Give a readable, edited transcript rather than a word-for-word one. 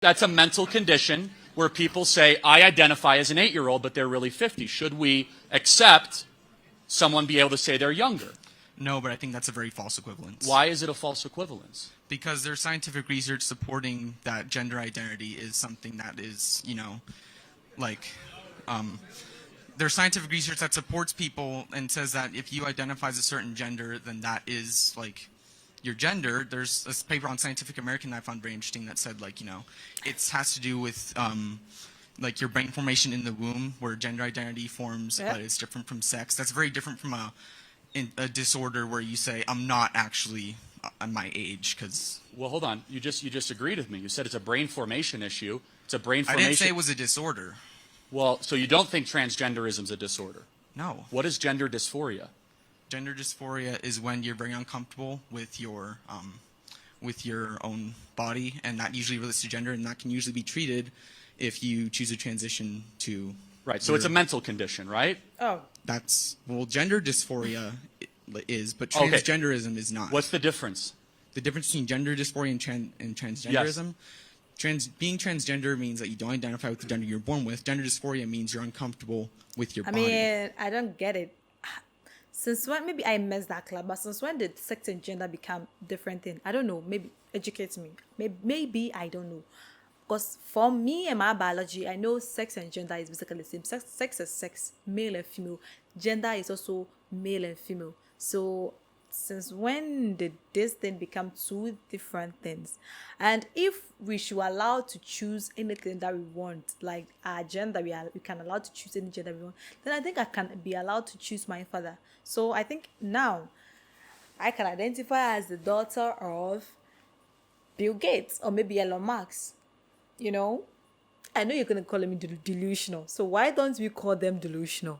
That's a mental condition where people say, I identify as an 8-year-old, but they're really 50. Should we accept someone be able to say they're younger? No, but I think that's a very false equivalence. Why is it a false equivalence? Because there's scientific research supporting that gender identity is something that is, there's scientific research that supports people and says that if you identify as a certain gender, then that is, your gender. There's a paper on Scientific American that I found very interesting that said, it has to do with, your brain formation in the womb, where gender identity forms, Yep. but it's different from sex. That's very different from a disorder where you say, I'm not actually my age, because Well, hold on. You just agreed with me. You said it's a brain formation issue. It's a brain I formation. didn't say it was a disorder. Well, so you don't think transgenderism is a disorder? No. What is gender dysphoria? Gender dysphoria is when you're very uncomfortable with your own body, and that usually relates to gender, and that can usually be treated if you choose to transition to. Right. So it's a mental condition, right? Oh, Gender dysphoria is, but Okay. transgenderism is not. What's the difference? The difference between gender dysphoria and transgenderism? Being transgender means that you don't identify with the gender you're born with. Gender dysphoria means you're uncomfortable with your I body. mean, I don't get it. Since when? Maybe I missed that club. But since when did sex and gender become different thing? I don't know. Maybe educate me. Maybe I don't know. Because for me and my biology, I know sex and gender is basically the same. Sex is sex, male and female. Gender is also male and female. So since when did this thing become two different things? And if we should allow to choose anything that we want, like our gender, we can allow to choose any gender we want, then I think I can be allowed to choose my father. So I think now I can identify as the daughter of Bill Gates or maybe Elon Musk. I know you're going to call them delusional. So why don't we call them delusional?